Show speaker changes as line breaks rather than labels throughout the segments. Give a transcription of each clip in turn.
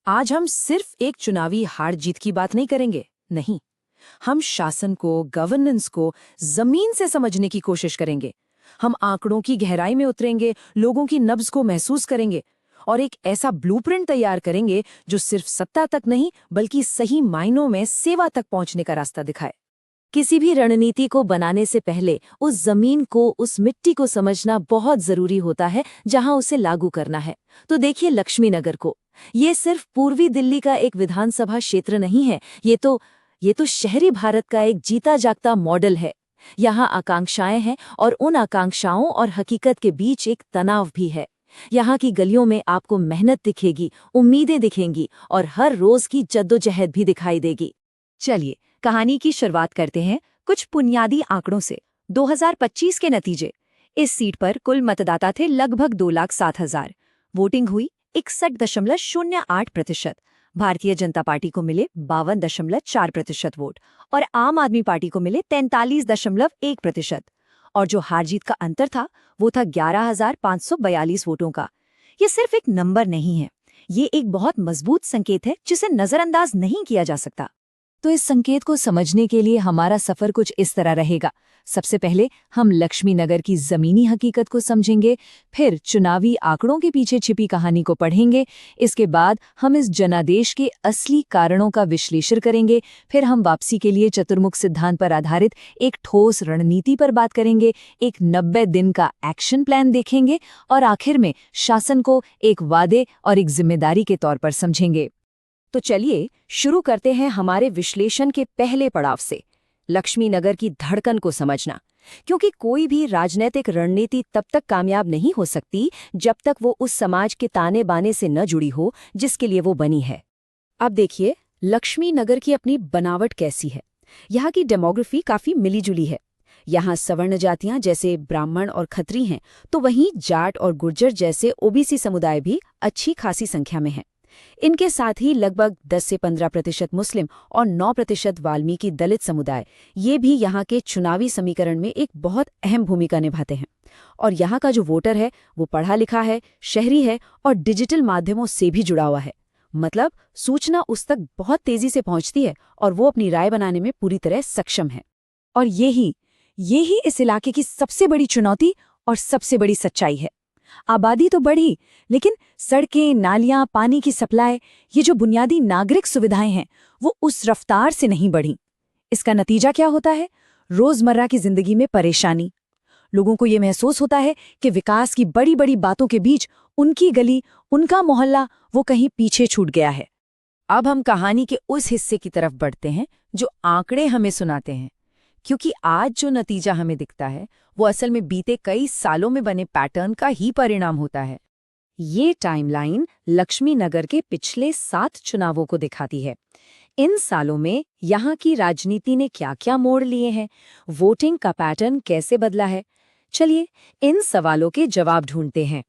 आज हम सिर्फ एक चुनावी हार जीत की बात नहीं करेंगे, नहीं। हम शासन को, गवर्नेंस को जमीन से समझने की कोशिश करेंगे। हम आंकड़ों की गहराई में उतरेंगे, लोगों की नब्ज को महसूस करेंगे और एक ऐसा ब्लूप्रिंट तैयार करेंगे जो सिर्फ सत्ता तक नहीं बल्कि सही मायनों में सेवा तक पहुंचने का रास्ता दिखाए।
किसी भी रणनीति को बनाने से पहले उस जमीन को, उस मिट्टी को समझना बहुत जरूरी होता है जहां उसे लागू करना है। तो देखिए लक्ष्मीनगर को, ये सिर्फ पूर्वी दिल्ली का एक विधानसभा क्षेत्र नहीं है, ये तो शहरी भारत का एक जीता जागता मॉडल है। यहाँ आकांक्षाएं हैं और उन आकांक्षाओं और हकीकत के बीच एक तनाव भी है। यहाँ की गलियों में आपको मेहनत दिखेगी, उम्मीदें दिखेंगी और हर रोज की जद्दोजहद भी दिखाई देगी।
चलिए कहानी की शुरुआत करते हैं कुछ बुनियादी आंकड़ों से। 2025 के नतीजे। इस सीट पर कुल मतदाता थे लगभग 2,07,000। वोटिंग हुई 61.08%। भारतीय जनता पार्टी को मिले 52.4% वोट और आम आदमी पार्टी को मिले 43.1%। और जो हार जीत का अंतर था वो था 11,542 वोटों का। ये सिर्फ एक नंबर नहीं है, ये एक बहुत मजबूत संकेत है जिसे नजरअंदाज नहीं किया जा सकता।
तो इस संकेत को समझने के लिए हमारा सफर कुछ इस तरह रहेगा। सबसे पहले हम लक्ष्मीनगर की जमीनी हकीकत को समझेंगे, फिर चुनावी आंकड़ों के पीछे छिपी कहानी को पढ़ेंगे। इसके बाद हम इस जनादेश के असली कारणों का विश्लेषण करेंगे। फिर हम वापसी के लिए चतुर्मुख सिद्धांत पर आधारित एक ठोस रणनीति पर बात करेंगे, एक 90 दिन का एक्शन प्लान देखेंगे और आखिर में शासन को एक वादे और एक जिम्मेदारी के तौर पर समझेंगे।
तो चलिए शुरू करते हैं हमारे विश्लेषण के पहले पड़ाव से, लक्ष्मीनगर की धड़कन को समझना। क्योंकि कोई भी राजनीतिक रणनीति तब तक कामयाब नहीं हो सकती जब तक वो उस समाज के ताने बाने से न जुड़ी हो जिसके लिए वो बनी है। अब देखिए लक्ष्मीनगर की अपनी बनावट कैसी है। यहाँ की डेमोग्राफी काफी मिलीजुली है। यहाँ सवर्ण जातियां जैसे ब्राह्मण और खत्री हैं, तो वहीं जाट और गुर्जर जैसे ओबीसी समुदाय भी अच्छी खासी संख्या में हैं। इनके साथ ही लगभग 10 से 15% मुस्लिम और 9% वाल्मीकि दलित समुदाय, ये भी यहाँ के चुनावी समीकरण में एक बहुत अहम भूमिका निभाते हैं। और यहाँ का जो वोटर है वो पढ़ा लिखा है, शहरी है और डिजिटल माध्यमों से भी जुड़ा हुआ है। मतलब सूचना उस तक बहुत तेजी से पहुँचती है और वो अपनी राय बनाने में पूरी तरह सक्षम है।
और यही इस इलाके की सबसे बड़ी चुनौती और सबसे बड़ी सच्चाई है। आबादी तो बढ़ी, लेकिन सड़कें, नालियां, पानी की सप्लाई, ये जो बुनियादी नागरिक सुविधाएं हैं वो उस रफ्तार से नहीं बढ़ी। इसका नतीजा क्या होता है? रोजमर्रा की जिंदगी में परेशानी। लोगों को ये महसूस होता है कि विकास की बड़ी बड़ी बातों के बीच उनकी गली, उनका मोहल्ला वो कहीं पीछे छूट गया है।
अब हम कहानी के उस हिस्से की तरफ बढ़ते हैं जो आंकड़े हमें सुनाते हैं, क्योंकि आज जो नतीजा हमें दिखता है वो असल में बीते कई सालों में बने पैटर्न का ही परिणाम होता है।
ये टाइमलाइन लक्ष्मीनगर के पिछले 7 चुनावों को दिखाती है। इन सालों में यहाँ की राजनीति ने क्या-क्या मोड़ लिए हैं, वोटिंग का पैटर्न कैसे बदला है। चलिए इन सवालों के जवाब ढूंढते हैं।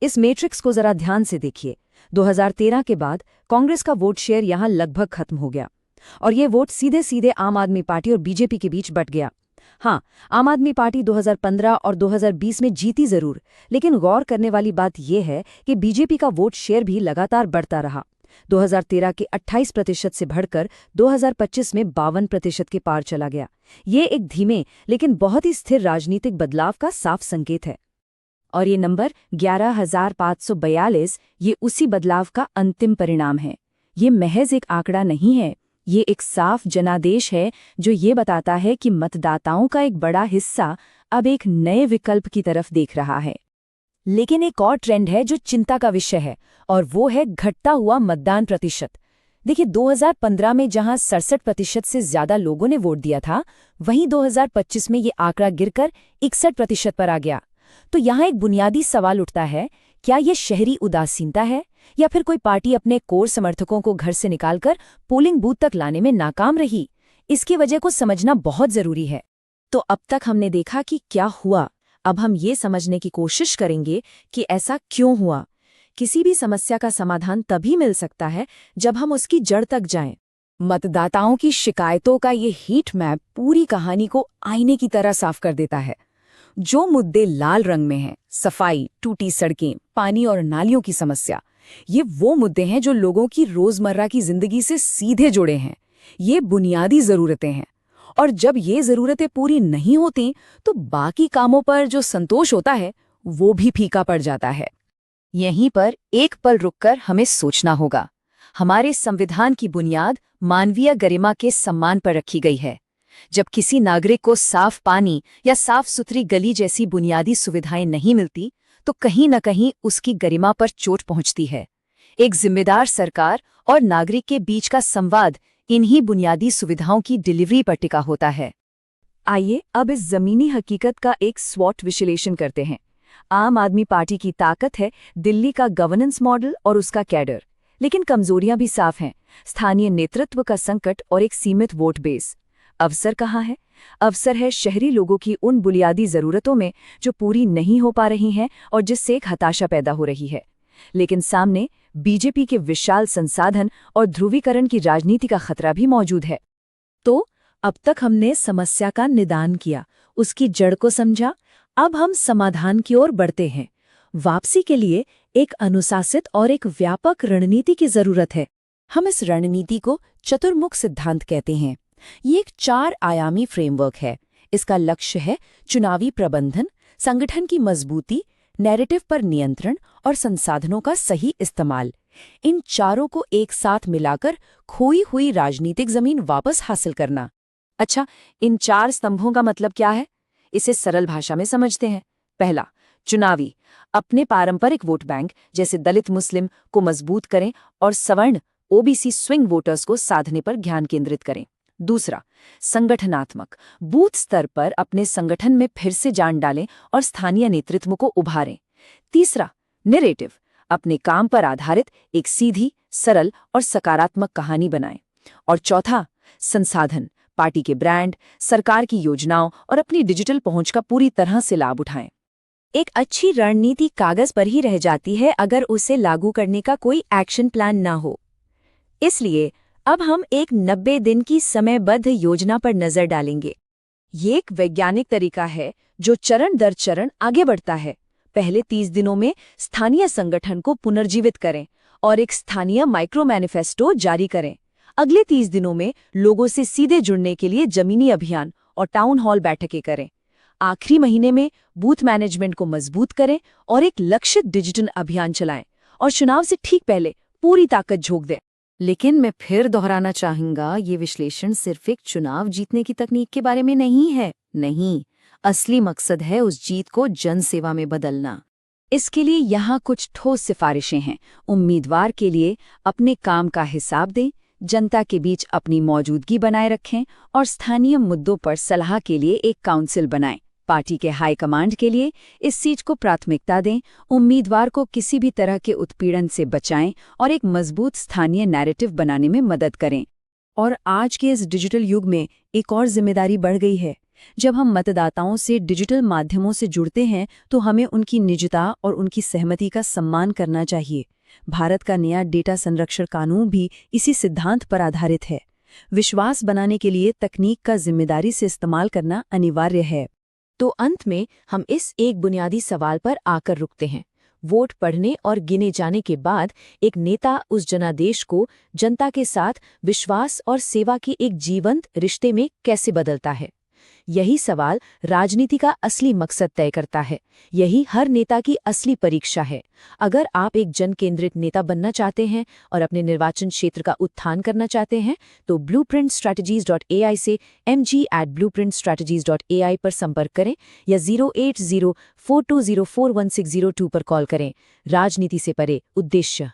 इस मैट्रिक्स को जरा ध्यान से देखिए। 2013 के बाद कांग्रेस का वोट शेयर यहाँ लगभग खत्म हो गया और ये वोट सीधे सीधे आम आदमी पार्टी और बीजेपी के बीच बंट गया। हाँ, आम आदमी पार्टी 2015 और 2020 में जीती जरूर, लेकिन गौर करने वाली बात यह है कि बीजेपी का वोट शेयर भी लगातार बढ़ता रहा। 2013 के 28% से बढ़कर 2025 में 52% के पार चला गया। ये एक धीमे लेकिन बहुत ही स्थिर राजनीतिक बदलाव का साफ संकेत है। और ये नंबर 11,542 ये उसी बदलाव का अंतिम परिणाम है। ये महज एक आंकड़ा नहीं है, ये एक साफ जनादेश है जो ये बताता है कि मतदाताओं का एक बड़ा हिस्सा अब एक नए विकल्प की तरफ देख रहा है। लेकिन एक और ट्रेंड है जो चिंता का विषय है और वो है घटता हुआ मतदान प्रतिशत। देखिए 2015 में जहां 67% से ज्यादा लोगों ने वोट दिया था, वहीं 2025 में ये आंकड़ा गिरकर 61% पर आ गया। तो यहाँ एक बुनियादी सवाल उठता है, क्या ये शहरी उदासीनता है या फिर कोई पार्टी अपने कोर समर्थकों को घर से निकालकर पोलिंग बूथ तक लाने में नाकाम रही? इसकी वजह को समझना बहुत जरूरी है। तो अब तक हमने देखा कि क्या हुआ, अब हम ये समझने की कोशिश करेंगे कि ऐसा क्यों हुआ। किसी भी समस्या का समाधान तभी मिल सकता है जब हम उसकी जड़ तक जाएं। मतदाताओं की शिकायतों का ये हीट मैप पूरी कहानी को आईने की तरह साफ कर देता है। जो मुद्दे लाल रंग में हैं, सफाई, टूटी सड़कें, पानी और नालियों की समस्या, ये वो मुद्दे हैं जो लोगों की रोजमर्रा की जिंदगी से सीधे जुड़े हैं। ये बुनियादी जरूरतें हैं, और जब ये जरूरतें पूरी नहीं होती तो बाकी कामों पर जो संतोष होता है वो भी फीका पड़ जाता है।
यहीं पर एक पल रुककर हमें सोचना होगा। हमारे संविधान की बुनियाद मानवीय गरिमा के सम्मान पर रखी गई है। जब किसी नागरिक को साफ पानी या साफ सुथरी गली जैसी बुनियादी सुविधाएं नहीं मिलती, तो कहीं न कहीं उसकी गरिमा पर चोट पहुंचती है। एक जिम्मेदार सरकार और नागरिक के बीच का संवाद इन्हीं बुनियादी सुविधाओं की डिलीवरी पर टिका होता है।
आइए अब इस जमीनी हकीकत का एक स्वॉट विश्लेषण करते हैं। आम आदमी पार्टी की ताकत है दिल्ली का गवर्नेंस मॉडल और उसका कैडर, लेकिन कमजोरियां भी साफ हैं। स्थानीय नेतृत्व का संकट और एक सीमित वोट बेस। अवसर कहाँ है? अवसर है शहरी लोगों की उन बुनियादी जरूरतों में जो पूरी नहीं हो पा रही हैं और जिससे एक हताशा पैदा हो रही है। लेकिन सामने बीजेपी के विशाल संसाधन और ध्रुवीकरण की राजनीति का खतरा भी मौजूद है।
तो अब तक हमने समस्या का निदान किया, उसकी जड़ को समझा। अब हम समाधान की ओर बढ़ते हैं। वापसी के लिए एक अनुशासित और एक व्यापक रणनीति की जरूरत है। हम इस रणनीति को चतुर्मुख सिद्धांत कहते हैं। ये एक 4 आयामी फ्रेमवर्क है। इसका लक्ष्य है चुनावी प्रबंधन, संगठन की मजबूती, नैरेटिव पर नियंत्रण और संसाधनों का सही इस्तेमाल। इन चारों को एक साथ मिलाकर खोई हुई राजनीतिक जमीन वापस हासिल करना।
अच्छा, इन 4 स्तंभों का मतलब क्या है? इसे सरल भाषा में समझते हैं। पहला, चुनावी, अपने पारंपरिक वोट बैंक जैसे दलित मुस्लिम को मजबूत करें और सवर्ण ओबीसी स्विंग वोटर्स को साधने पर ध्यान केंद्रित करें। दूसरा, संगठनात्मक, बूथ स्तर पर अपने संगठन में फिर से जान डालें और स्थानीय नेतृत्व को उभारें। तीसरा, नैरेटिव, अपने काम पर आधारित एक सीधी, सरल और सकारात्मक कहानी बनाएं। और चौथा, संसाधन, पार्टी के ब्रांड, सरकार की योजनाओं और अपनी डिजिटल पहुंच का पूरी तरह से लाभ उठाएं।
एक अच्छी रणनीति कागज पर ही रह जाती है अगर उसे लागू करने का कोई एक्शन प्लान ना हो। इसलिए अब हम एक 90 दिन की समयबद्ध योजना पर नजर डालेंगे। ये एक वैज्ञानिक तरीका है जो चरण दर चरण आगे बढ़ता है। पहले 30 दिनों में स्थानीय संगठन को पुनर्जीवित करें और एक स्थानीय माइक्रो मैनिफेस्टो जारी करें। अगले 30 दिनों में लोगों से सीधे जुड़ने के लिए जमीनी अभियान और टाउन हॉल बैठकें करें। आखिरी महीने में बूथ मैनेजमेंट को मजबूत करें और एक लक्षित डिजिटल अभियान चलाएं और चुनाव से ठीक पहले पूरी ताकत झोंक दें।
लेकिन मैं फिर दोहराना चाहूंगा, ये विश्लेषण सिर्फ एक चुनाव जीतने की तकनीक के बारे में नहीं है। नहीं, असली मकसद है उस जीत को जनसेवा में बदलना।
इसके लिए यहाँ कुछ ठोस सिफारिशें हैं। उम्मीदवार के लिए अपने काम का हिसाब दें, जनता के बीच अपनी मौजूदगी बनाए रखें और स्थानीय मुद्दों पर सलाह के लिए एक काउंसिल बनाएं। पार्टी के हाईकमांड के लिए इस सीट को प्राथमिकता दें, उम्मीदवार को किसी भी तरह के उत्पीड़न से बचाएं और एक मजबूत स्थानीय नैरेटिव बनाने में मदद करें।
और आज के इस डिजिटल युग में एक और जिम्मेदारी बढ़ गई है। जब हम मतदाताओं से डिजिटल माध्यमों से जुड़ते हैं तो हमें उनकी निजता और उनकी सहमति का सम्मान करना चाहिए। भारत का नया डेटा संरक्षण कानून भी इसी सिद्धांत पर आधारित है। विश्वास बनाने के लिए तकनीक का जिम्मेदारी से इस्तेमाल करना अनिवार्य है।
तो अंत में हम इस एक बुनियादी सवाल पर आकर रुकते हैं। वोट पढ़ने और गिने जाने के बाद एक नेता उस जनादेश को जनता के साथ विश्वास और सेवा के एक जीवंत रिश्ते में कैसे बदलता है? यही सवाल राजनीति का असली मकसद तय करता है। यही हर नेता की असली परीक्षा है। अगर आप एक जन केंद्रित नेता बनना चाहते हैं और अपने निर्वाचन क्षेत्र का उत्थान करना चाहते हैं तो blueprintstrategies.ai से mg@blueprintstrategies.ai पर संपर्क करें या 08042041602 पर कॉल करें। राजनीति से परे उद्देश्य।